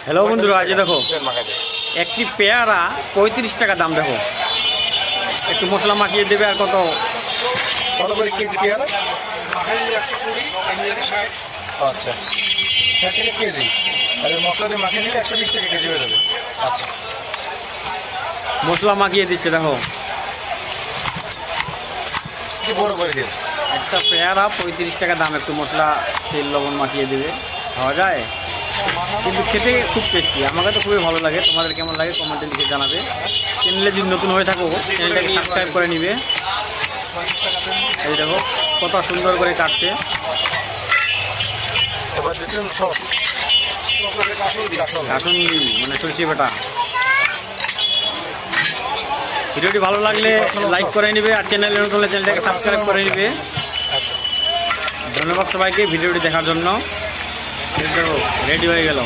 Hello বন্ধুরা, আজ দেখো একটি পেয়ারা 35 টাকা দাম। দেখো একটু মশলা মাখিয়ে দেবে। আর কত কত করে কেজি পেয়ারা? 120, আচ্ছা 60 টাকা কেজি। আর মশলা দিয়ে মাখিয়ে নিলে 120 টাকা কেজি হয়ে যাবে। আচ্ছা মশলা মাখিয়ে দিচ্ছে। দেখো কি বড় করে দিয়ে একটা পেয়ারা 35 টাকা দাম। একটু মশলা তেল লবণ মাখিয়ে দেবে, খাওয়া যায়। কিন্তু খেতে খুব টেস্টি। আমাকে তো খুবই ভালো লাগে। তোমাদের কেমন লাগে কমেন্টে লিখে জানাবে। চ্যানেলে যদি নতুন হয়ে থাকো চ্যানেলটাকে সাবস্ক্রাইব করে নিবে। এই দেখো কত সুন্দর করে কাটছে। এবার দিচ্ছেন সস, কাসুন্দি মানে সরষে বাটা। ভিডিওটি ভালো লাগলে লাইক করে নিবে, আর চ্যানেলে নতুন হলে চ্যানেলটাকে সাবস্ক্রাইব করে নিবে। ধন্যবাদ সবাইকে ভিডিওটি দেখার জন্য। রেডি হয়ে গেল।